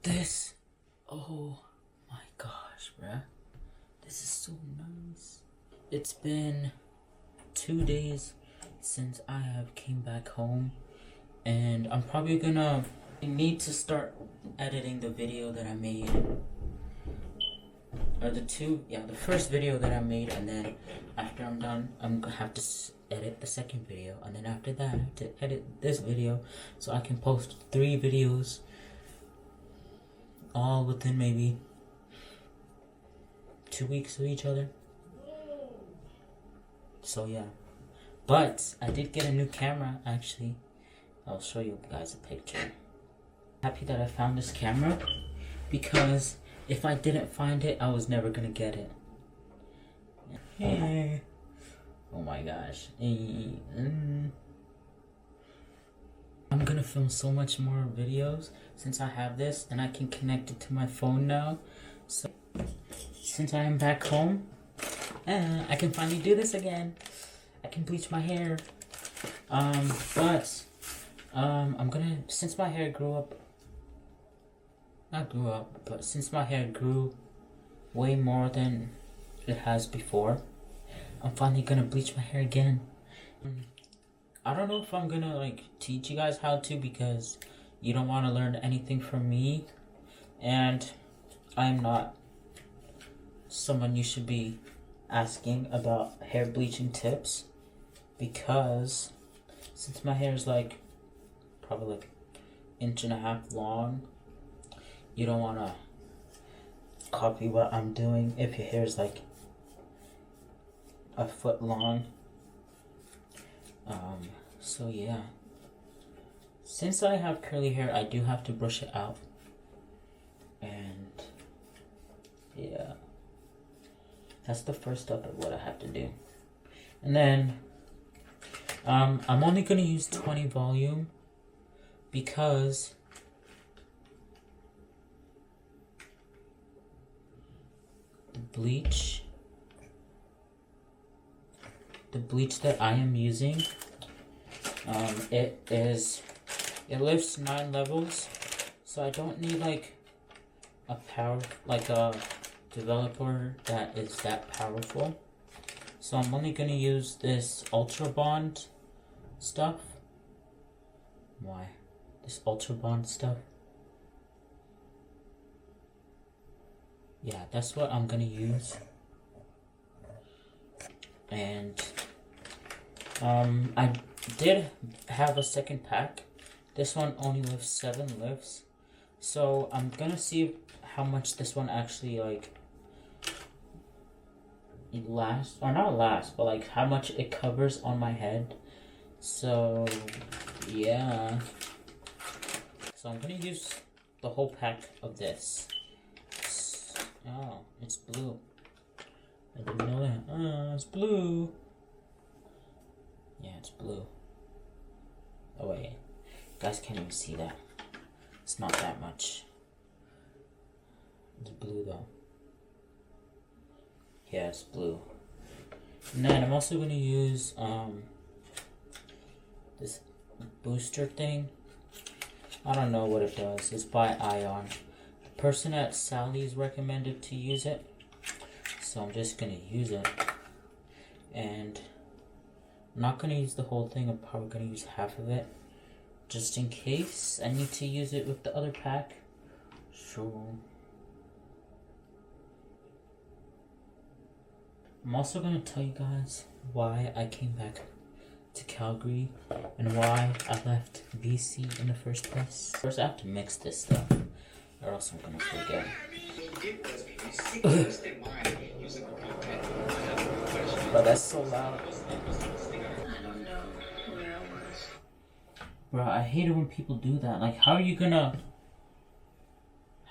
this. Oh my gosh, bruh. This is so nice. It's been 2 days since I have came back home, and I'm probably gonna need to start editing the video that I made. Or the first video that I made, and then after I'm done, I'm gonna have to edit the second video, and then after that I have to edit this video so I can post 3 videos all within maybe 2 weeks of each other. So yeah, but I did get a new camera actually. I'll show you guys a picture. Happy that I found this camera, because if I didn't find it, I was never gonna get it. Hey. Oh my gosh. I'm gonna film so much more videos since I have this, and I can connect it to my phone now. So since I am back home, I can finally do this again. I can bleach my hair. I'm gonna, since my hair grew up, not grew up, but since my hair grew way more than it has before, I'm finally gonna bleach my hair again. I don't know if I'm gonna like teach you guys how to, because you don't want to learn anything from me, and I'm not someone you should be asking about hair bleaching tips, because since my hair is like probably like 1.5 inches long, you don't want to copy what I'm doing if your hair is like 1 foot long. So yeah, since I have curly hair, I do have to brush it out, and yeah, that's the first step of what I have to do. And then I'm only gonna use 20 volume, because the bleach that I am using, it lifts 9 levels, so I don't need like a developer that is that powerful. So I'm only gonna use this Ultra Bond stuff. Why? This Ultra Bond stuff. Yeah, that's what I'm gonna use. And I did have a second pack. This one only lifts 7 lifts, so I'm gonna see how much this one actually like lasts, or not lasts, but like how much it covers on my head. So yeah, so I'm gonna use the whole pack of this. Oh, it's blue. I didn't know that. Oh, it's blue. Yeah, it's blue. Oh wait, you guys can't even see that. It's not that much. It's blue though. Yeah, it's blue. And then I'm also gonna use this booster thing. I don't know what it does. It's by Ion. The person at Sally's recommended to use it, so I'm just gonna use it. And I'm not gonna use the whole thing. I'm probably gonna use half of it, just in case I need to use it with the other pack. So I'm also gonna tell you guys why I came back to Calgary and why I left BC in the first place. First, I have to mix this stuff, or else I'm gonna forget. But that's so loud. I don't know where I was. Bro, I hate it when people do that. Like, how are you gonna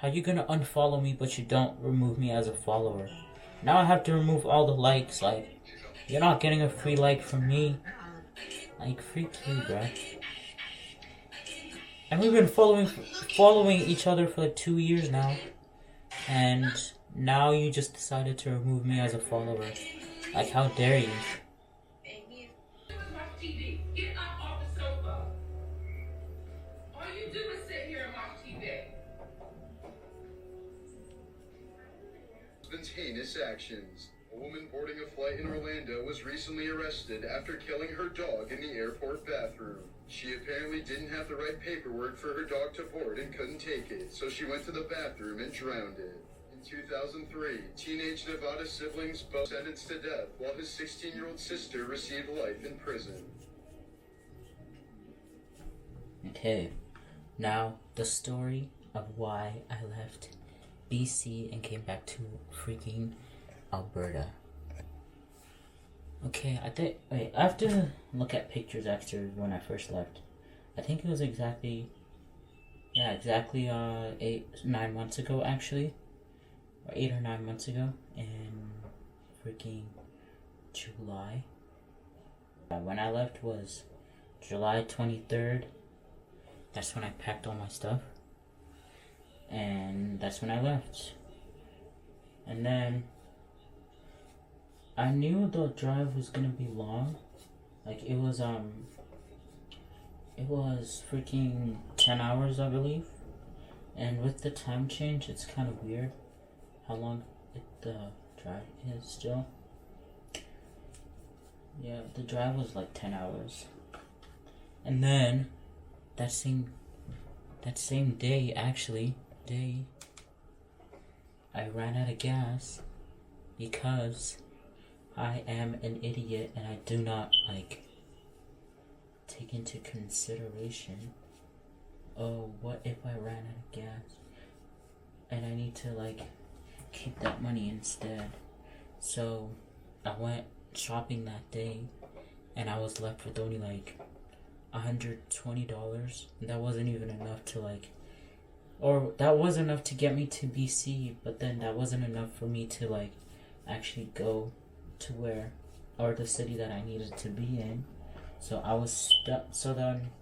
unfollow me but you don't remove me as a follower? Now I have to remove all the likes. Like, you're not getting a free like from me. Like, freak you, bruh. And we've been following each other for like 2 years now. And now you just decided to remove me as a follower. Like, how dare you? Get up off the sofa. All you do is sit here and watch TV. husband's heinous actions. A woman boarding a flight in Orlando was recently arrested after killing her dog in the airport bathroom. She apparently didn't have the right paperwork for her dog to board and couldn't take it, so she went to the bathroom and drowned it. In 2003, teenage Nevada siblings both sentenced to death while his 16-year-old sister received life in prison. Okay, now the story of why I left BC and came back to freaking Alberta. Okay, I have to look at pictures after when I first left. I think it was exactly 9 months ago actually. Or 8 or 9 months ago in freaking July. When I left was July 23rd. That's when I packed all my stuff. And that's when I left. And then I knew the drive was gonna be long. Like it was freaking 10 hours, I believe. And with the time change, it's kind of weird how long the drive is still. Yeah, the drive was like 10 hours. And then that same day, I ran out of gas because I am an idiot and I do not take into consideration, oh, what if I ran out of gas and I need to keep that money instead. So I went shopping that day and I was left with only $120. That wasn't even enough to that was enough to get me to BC, but then that wasn't enough for me to actually go to the city that I needed to be in. So I was stuck. So then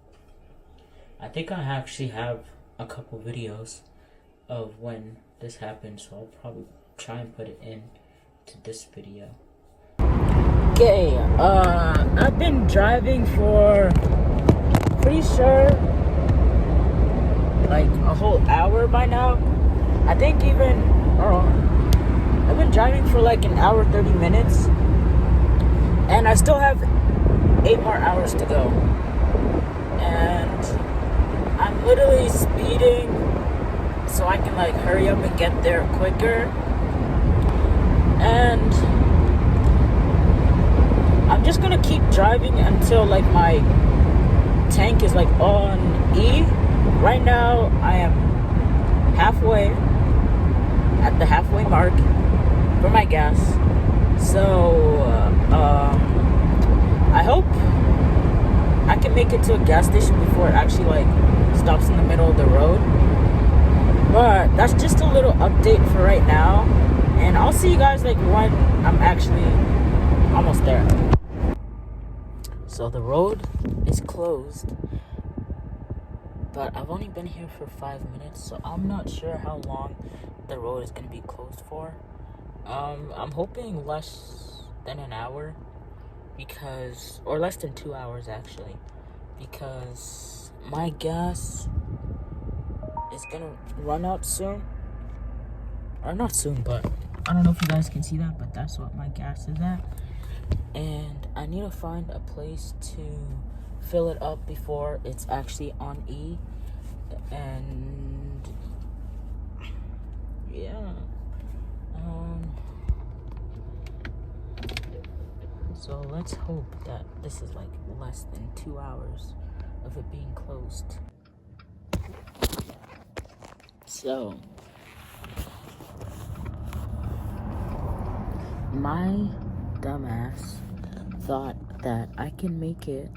I think I actually have a couple videos of when this happened, so I'll probably try and put it in to this video. Okay, I've been driving for pretty sure a whole hour by now. I think I've been driving for an hour 30 minutes, and I still have 8 more hours to go. And I'm literally speeding so I can hurry up and get there quicker. And I'm just gonna keep driving until my tank is on E. Right now I am halfway at the halfway mark for my gas. So I hope I can make it to a gas station before it actually stops in the middle of the road. But that's just a little update for right now, and I'll see you guys when I'm actually almost there. So the road is closed, but I've only been here for 5 minutes, so I'm not sure how long the road is going to be closed for. I'm hoping less than an hour, or less than 2 hours actually, because my gas is gonna run out soon. Or not soon, but I don't know if you guys can see that, but that's what my gas is at. And I need to find a place to fill it up before it's actually on E. And yeah. So let's hope that this is less than 2 hours of it being closed. So my dumbass thought that I can make it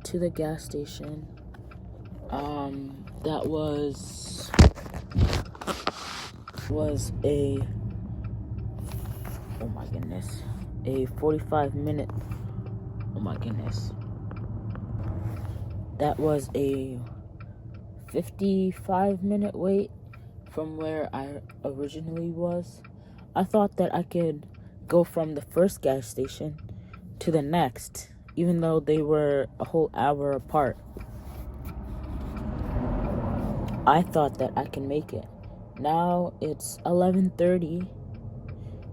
to the gas station. That was a 45-minute. Oh my goodness. That was a 55-minute wait from where I originally was. I thought that I could go from the first gas station to the next, even though they were a whole hour apart. I thought that I can make it. Now it's 11:30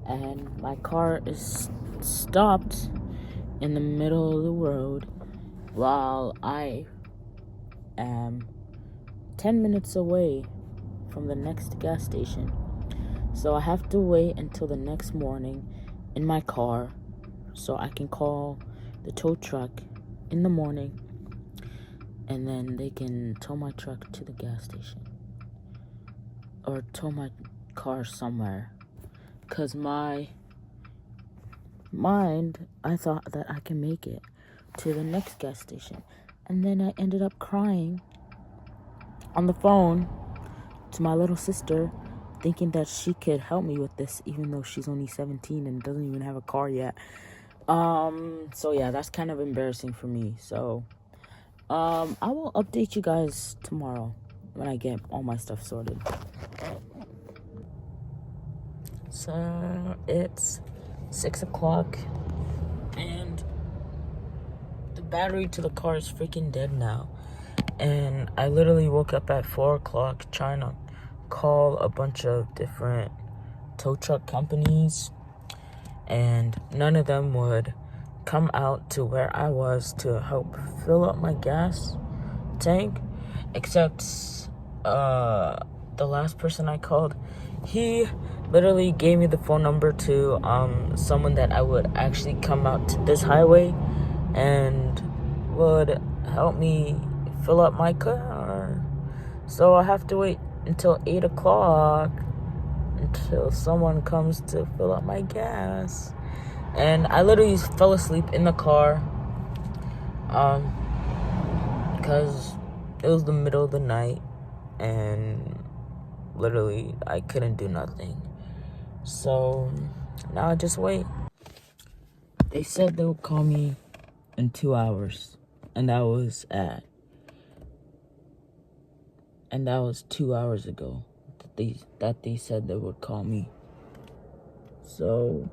and my car is stopped in the middle of the road while I am 10 minutes away from the next gas station. So I have to wait until the next morning in my car so I can call the tow truck in the morning, and then they can tow my truck to the gas station or tow my car somewhere. Because my mind, I thought that I can make it to the next gas station. And then I ended up crying on the phone to my little sister, thinking that she could help me with this, even though she's only 17 and doesn't even have a car yet. So yeah, that's kind of embarrassing for me. So, I will update you guys tomorrow when I get all my stuff sorted. So, it's 6 o'clock, and the battery to the car is freaking dead now. And I literally woke up at 4 o'clock trying to call a bunch of different tow truck companies, and none of them would come out to where I was to help fill up my gas tank, except the last person I called. He literally gave me the phone number to someone that I would actually come out to this highway and would help me fill up my car. So I have to wait until 8 o'clock until someone comes to fill up my gas. And I literally fell asleep in the car because it was the middle of the night and literally I couldn't do nothing. So now I just wait. They said they would call me in 2 hours, and that was 2 hours ago that they said they would call me. So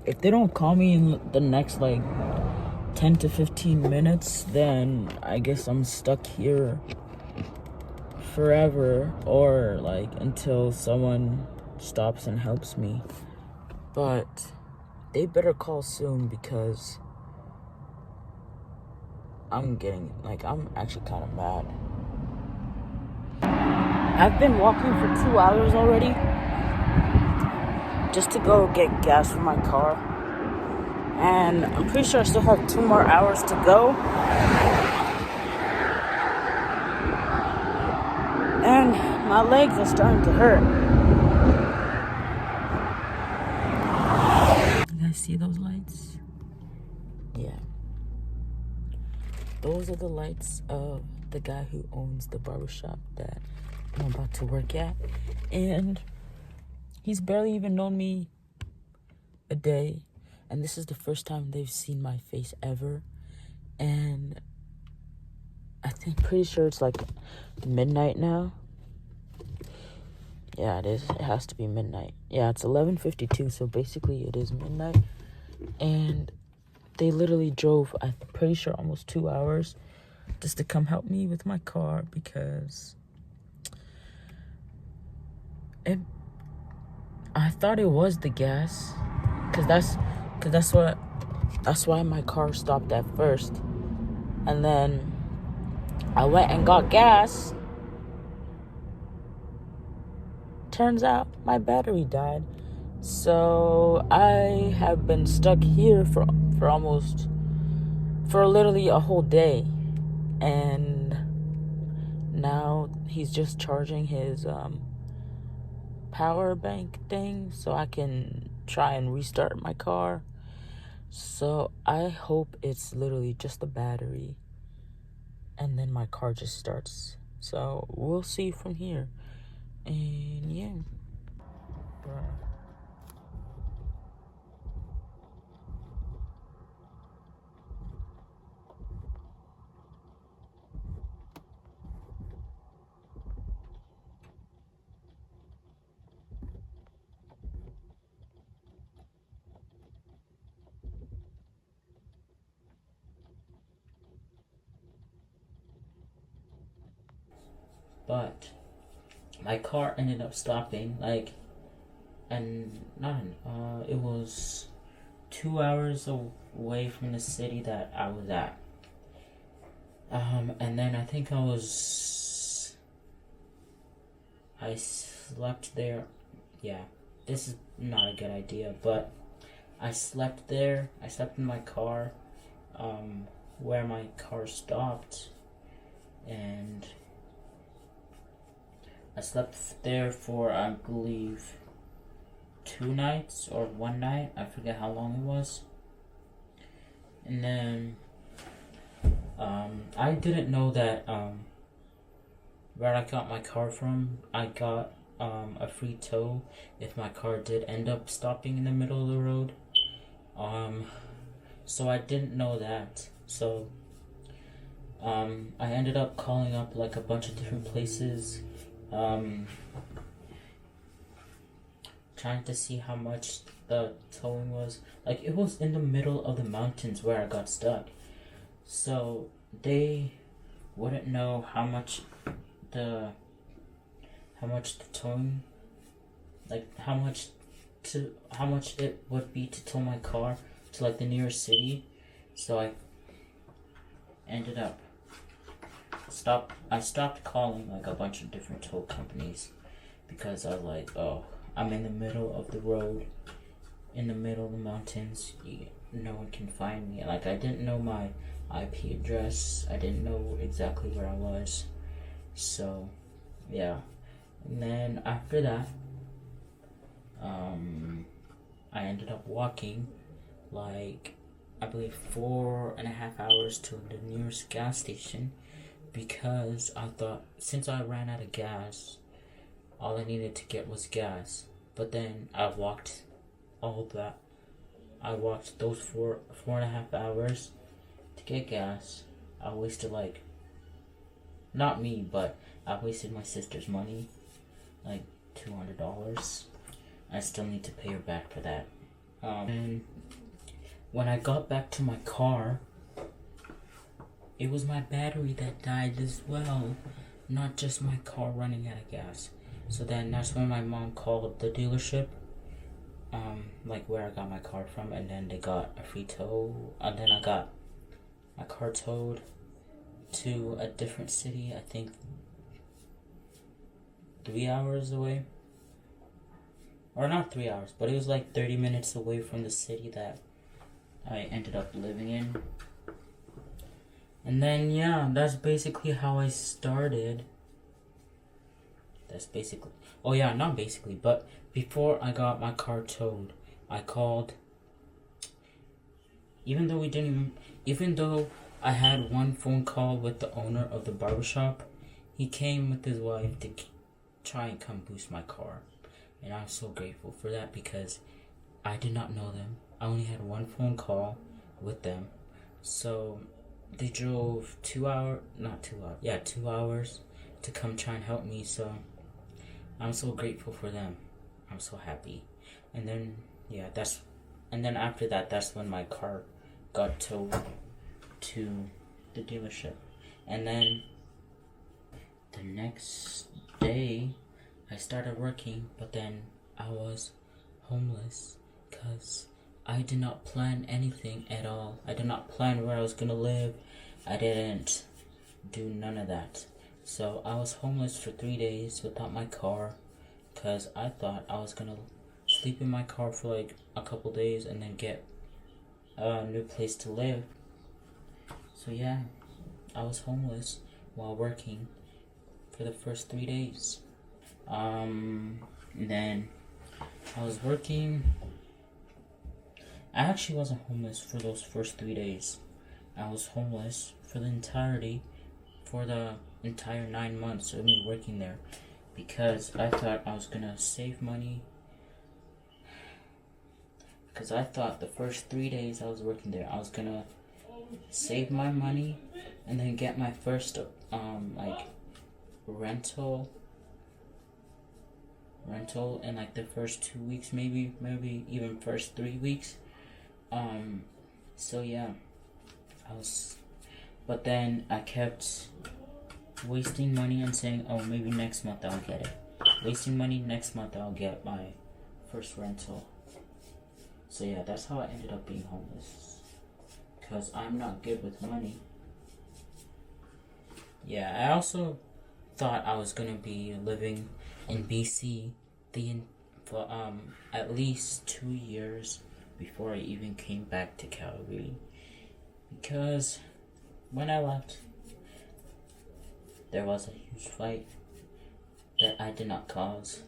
if they don't call me in the next 10 to 15 minutes, then I guess I'm stuck here forever, or until someone stops and helps me. But they better call soon, because I'm actually kind of mad. I've been walking for 2 hours already just to go get gas for my car, and I'm pretty sure I still have 2 more hours to go. And my legs are starting to hurt. You guys see those lights? Yeah. Those are the lights of the guy who owns the barbershop that I'm about to work at. And he's barely even known me a day. And this is the first time they've seen my face ever. And pretty sure it's midnight now. Yeah, it is. It has to be midnight. Yeah, it's 11:52, so basically it is midnight. And they literally drove, I'm pretty sure, almost 2 hours just to come help me with my car, because I thought it was the gas, because that's why my car stopped at first. And then I went and got gas. Turns out my battery died. So I have been stuck here for literally a whole day. And now he's just charging his power bank thing so I can try and restart my car. So I hope it's literally just the battery and then my car just starts. So we'll see from here. And yeah. But my car ended up stopping and it was 2 hours away from the city that I was at. And then I think I slept there. Yeah, this is not a good idea, but I slept there. I slept in my car, where my car stopped, and I slept there for, I believe, 2 nights or 1 night. I forget how long it was. And then I didn't know that where I got my car from. I got a free tow if my car did end up stopping in the middle of the road. So I didn't know that. So I ended up calling up like a bunch of different places, trying to see how much the towing was. Like, it was in the middle of the mountains where I got stuck, so they wouldn't know how much the towing, like how much it would be to tow my car to like the nearest city. So I ended up I stopped calling like a bunch of different tow companies, because I was like, oh, I'm in the middle of the road, in the middle of the mountains. No one can find me. Like, I didn't know my IP address. I didn't know exactly where I was. So, yeah. And then after that, I ended up walking like, I believe, 4.5 hours to the nearest gas station, because I thought, since I ran out of gas, all I needed to get was gas. But then I walked those 4.5 hours to get gas. I wasted, like, not me, but I wasted my sister's money, like $200. I still need to pay her back for that. And when I got back to my car, it was my battery that died as well, not just my car running out of gas. So then that's when my mom called the dealership, like where I got my car from, and then they got a free tow, and then I got my car towed to a different city, I think 3 hours away. Or not 3 hours, but it was like 30 minutes away from the city that I ended up living in. And then, yeah, that's basically how I started. Oh yeah, not basically, but before I got my car towed, I called. Even though I had one phone call with the owner of the barbershop, he came with his wife to try and come boost my car. And I'm so grateful for that, because I did not know them. I only had one phone call with them. So they drove 2 hours to come try and help me. So I'm so grateful for them. I'm so happy. And then, yeah, after that, that's when my car got towed to the dealership. And then the next day, I started working, but then I was homeless, because I did not plan anything at all. I did not plan where I was gonna live. I didn't do none of that. So I was homeless for 3 days without my car, because I thought I was gonna sleep in my car for like a couple days and then get a new place to live. So yeah, I was homeless while working for the first 3 days. Then I was working. I actually wasn't homeless for those first 3 days. I was homeless for the entire 9 months of me working there, because I thought I was gonna save money. Because I thought the first 3 days I was working there, I was gonna save my money and then get my first rental in like the first 2 weeks, maybe even first 3 weeks. So yeah, but then I kept wasting money and saying, oh, maybe next month I'll get it. Wasting money, next month I'll get my first rental. So yeah, that's how I ended up being homeless. Because I'm not good with money. Yeah, I also thought I was gonna be living in BC for at least 2 years before I even came back to Calgary. Because when I left, there was a huge fight that I did not cause.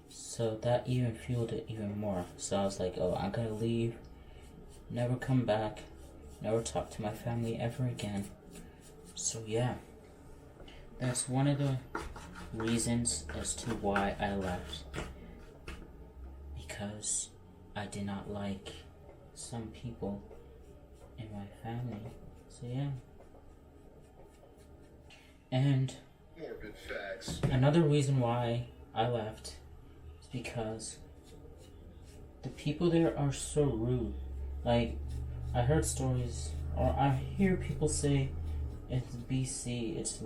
So that even fueled it even more. So I was like, oh, I'm gonna leave, never come back, never talk to my family ever again. So yeah, that's one of the reasons as to why I left. Because I did not like some people in my family. So yeah. And Morbid facts. another reason why I left is because the people there are so rude. Like, I heard stories, or I hear people say it's BC, it's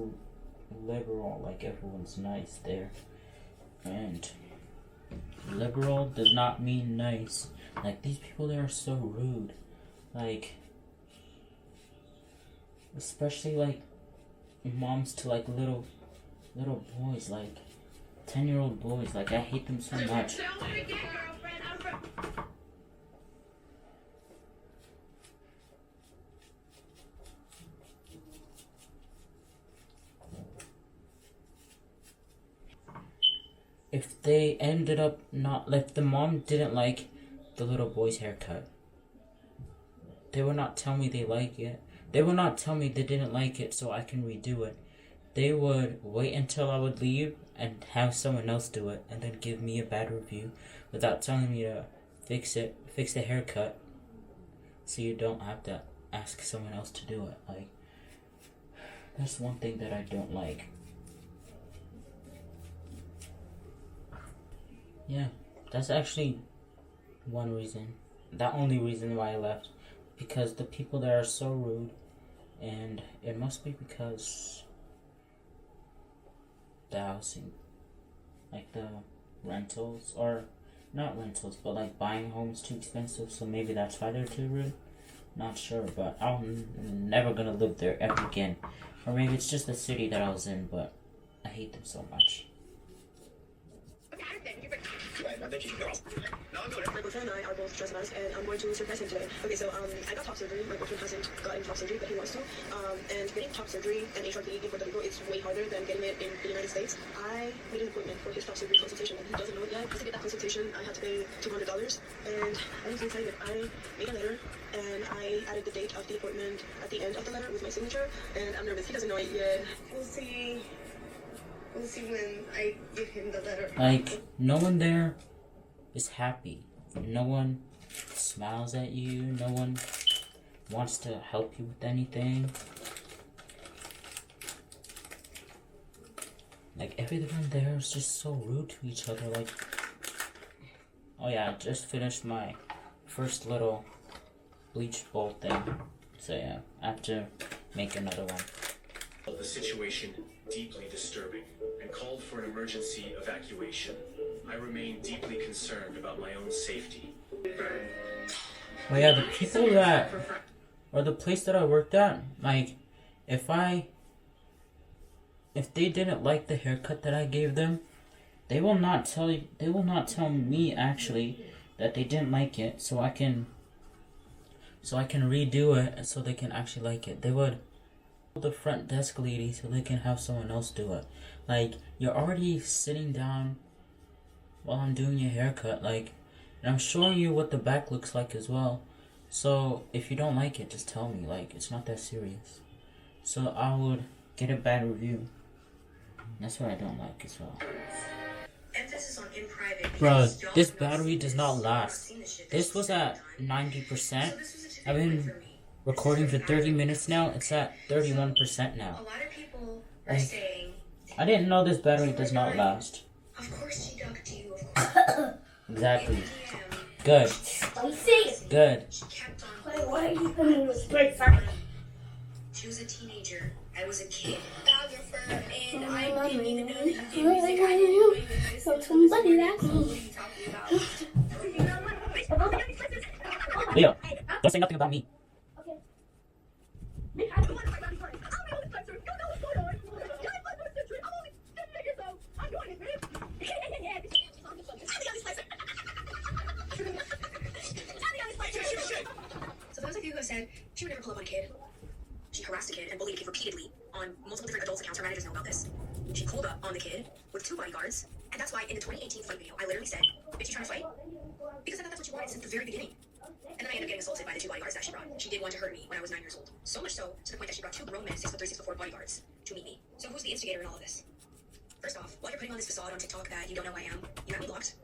liberal, like everyone's nice there. And liberal does not mean nice. Like, these people there are so rude. Like, especially like moms to like little boys, like 10-year-old boys. Like, I hate them so much. If they ended up not, like, the mom didn't like the little boy's haircut, they would not tell me they like it. They would not tell me they didn't like it so I can redo it. They would wait until I would leave and have someone else do it, and then give me a bad review without telling me to fix the haircut, so you don't have to ask someone else to do it. Like, that's one thing that I don't like. Yeah, that's actually one reason. The only reason why I left. Because the people there are so rude. And it must be because the housing, like the rentals, or not rentals, but like buying homes too expensive. So maybe that's why they're too rude. Not sure, but I'm never gonna live there ever again. Or maybe it's just the city that I was in, but I hate them so much. My boyfriend and I are both dressed mask, and I'm going to surprise him today. Okay, so I got top surgery. My boyfriend hasn't gotten top surgery, but he wants to. And getting top surgery and HRT in Puerto Rico, it's way harder than getting it in the United States. I made an appointment for his top surgery consultation, and he doesn't know it yet. To get that consultation, I had to pay $200, and I'm so excited. I made a letter, and I added the date of the appointment at the end of the letter with my signature, and I'm nervous. He doesn't know it yet. We'll see. We'll see when I give him the letter. Like, no one there is happy. No one smiles at you. No one wants to help you with anything. Like, everyone there is just so rude to each other. Like, oh yeah, I just finished my first little bleach bowl thing. So yeah, I have to make another one. The situation deeply disturbing and called for an emergency evacuation. I remain deeply concerned about my own safety. Oh yeah, the people that, or the place that I worked at, like, if they didn't like the haircut that I gave them, they will not tell me actually that they didn't like it, so I can redo it so they can actually like it. They would the front desk lady so they can have someone else do it. Like, you're already sitting down while I'm doing your haircut, like, and I'm showing you what the back looks like as well. So if you don't like it, just tell me. Like, it's not that serious. So I would get a bad review. That's what I don't like as well. Emphasis on in private. Bro, this battery does not last. This was at 90%. I've been recording for 30 minutes now. It's at 31% now. A lot of people are saying, I didn't know this battery does not last. of course she talked to you, of course. Exactly. Good. Good. She kept on. Why are you doing this break for? She was a teenager, I was a kid. And I didn't even know that you did music. I didn't know you so somebody that me. What are you talking about? Leo, don't say nothing about me. So those of you who have said she would never pull up on a kid, she harassed a kid and bullied a kid repeatedly on multiple different adults' accounts. Her managers know about this. She pulled up on the kid with 2 bodyguards, and that's why in the 2018 fight video, I literally said, "Bitch, you trying to fight?" Because I thought that's what you wanted since the very beginning. And then I ended up getting assaulted by the 2 bodyguards that she brought. She did want to hurt me when I was 9 years old. So much so, to the point that she brought 2 grown men, 6'3", 6'4" bodyguards to meet me. So who's the instigator in all of this? First off, while you're putting on this facade on TikTok that you don't know who I am, you have me blocked.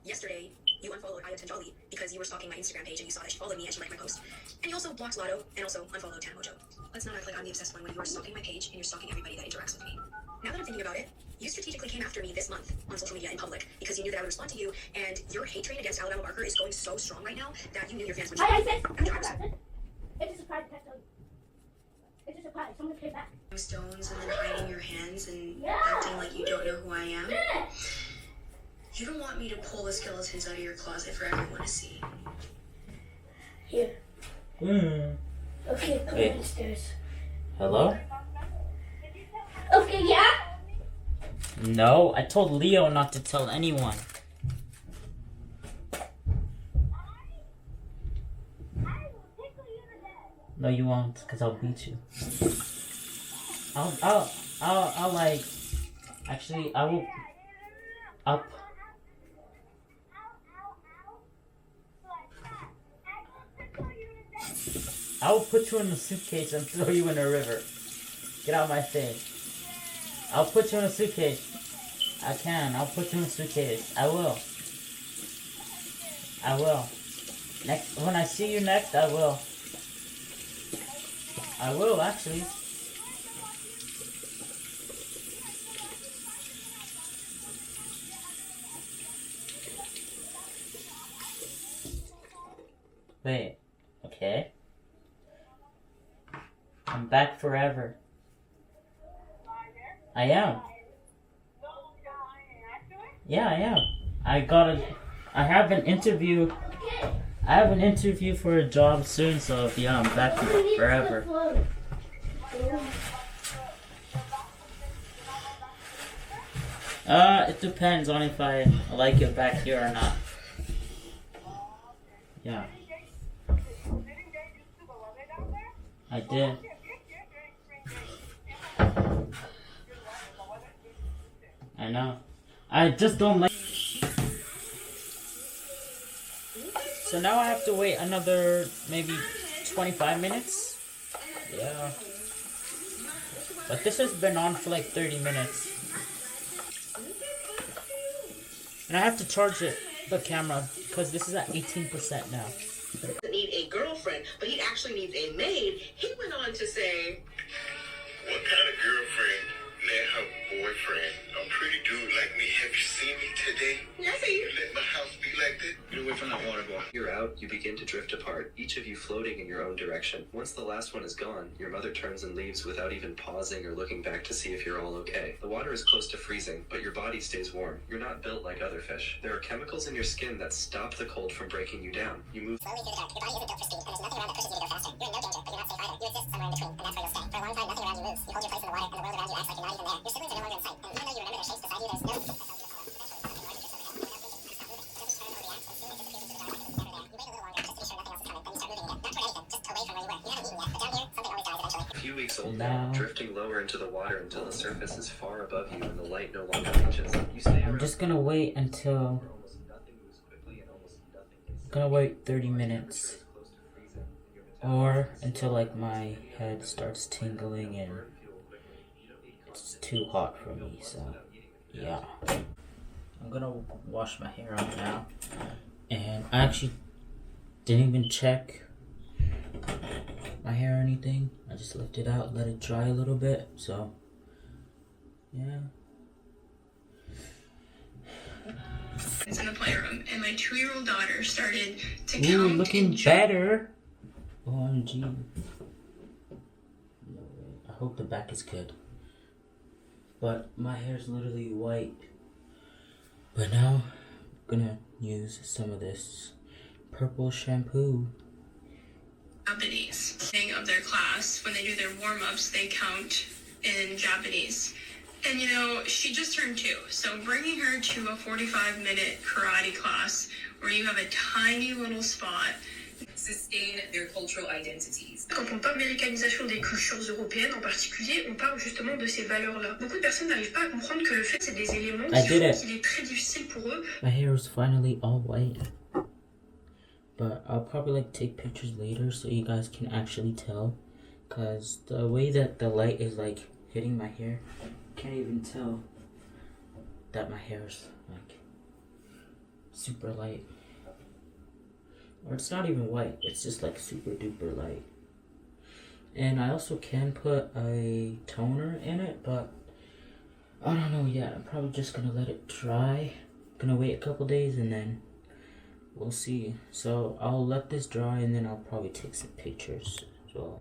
Yesterday, you unfollowed Aya Tanjali because you were stalking my Instagram page and you saw that she followed me and she liked my post. And you also blocked Lotto and also unfollowed Tan Mojo. Let's not act like I'm the obsessed one when you are stalking my page and you're stalking everybody that interacts with me. Now that I'm thinking about it, you strategically came after me this month on social media in public because you knew that I would respond to you, and your hate train against Alabama Barker is going so strong right now that you knew your fans would. I said, it's a surprise. It's a surprise. Someone came back. Stones and then hiding your hands and acting like you don't know who I am. You don't want me to pull the skeletons out of your closet for everyone to see. Here. Hmm. Okay, come Hey. downstairs. Hello? Okay, yeah? No, I told Leo not to tell anyone. No, you won't, because I'll beat you. I'll like, actually, I will up. I will put you in a suitcase and throw you in a river. Get out of my face. I'll put you in a suitcase. I can. I'll put you in a suitcase. I will. I will. Next, when I see you next, I will. I will, actually. Wait. Okay. I'm back forever. I am. Yeah, I am. I have an interview. I have an interview for a job soon, so yeah, I'm back forever. It depends on if I like it back here or not. Yeah. I did. I know. I just don't like. So now I have to wait another maybe 25 minutes. Yeah. But this has been on for like 30 minutes. And I have to charge the camera because this is at 18% now. Doesn't need a girlfriend, but he actually needs a maid. He went on to say, "What kind of girlfriend let her boyfriend, a pretty dude like me, have you seen me today? "Yes, he." You let my house be like that?" Get away from that water ball. You're out, you begin to drift apart, each of you floating in your own direction. Once the last one is gone, your mother turns and leaves without even pausing or looking back to see if you're all okay. The water is close to freezing, but your body stays warm. You're not built like other fish. There are chemicals in your skin that stop the cold from breaking you down. You move slowly through the dark. Your body isn't built for speed, and there's nothing around that pushes you to go faster. You're in no danger, but you're not safe either. You exist somewhere in between, and that's where you'll stay. For a long time, nothing around you moves. You hold your place in the water, and the world around you acts like you're not even there. Your siblings are no longer in sight, and even though you remember their shapes beside you, there's no that tells you to follow. a few weeks old now, drifting lower into the water until the surface is far above you and the light no longer reaches. You stay I'm just gonna wait until. I'm gonna wait 30 minutes. Or until like my head starts tingling and it's too hot for me, so yeah. I'm gonna wash my hair out now. And I actually didn't even check my hair or anything. I just left it out, let it dry a little bit, so yeah. It's in the playroom, and my 2-year-old daughter started to count. Ooh, looking better. OMG. No way. hope the back is good. But my hair's literally white. But now I'm gonna use some of this purple shampoo. Japanese of their class. When they do their warm-ups, they count in Japanese. And you know, she just turned 2, so bringing her to a 45-minute karate class where you have a tiny little spot. Sustain their cultural identities. Quand on parle d'américanisation des cultures européennes en particulier, on parle justement de ces valeurs-là. Beaucoup de personnes n'arrivent pas à comprendre que le fait, c'est des éléments qui font qu'il est très difficile pour eux. My hair is finally all white. But I'll probably like take pictures later so you guys can actually tell. Cause the way that the light is like hitting my hair, I can't even tell that my hair is like super light. Or it's not even white, it's just like super duper light. And I also can put a toner in it, but I don't know yet. I'm probably just gonna let it dry. Gonna wait a couple days and then we'll see. So I'll let this dry and then I'll probably take some pictures as well.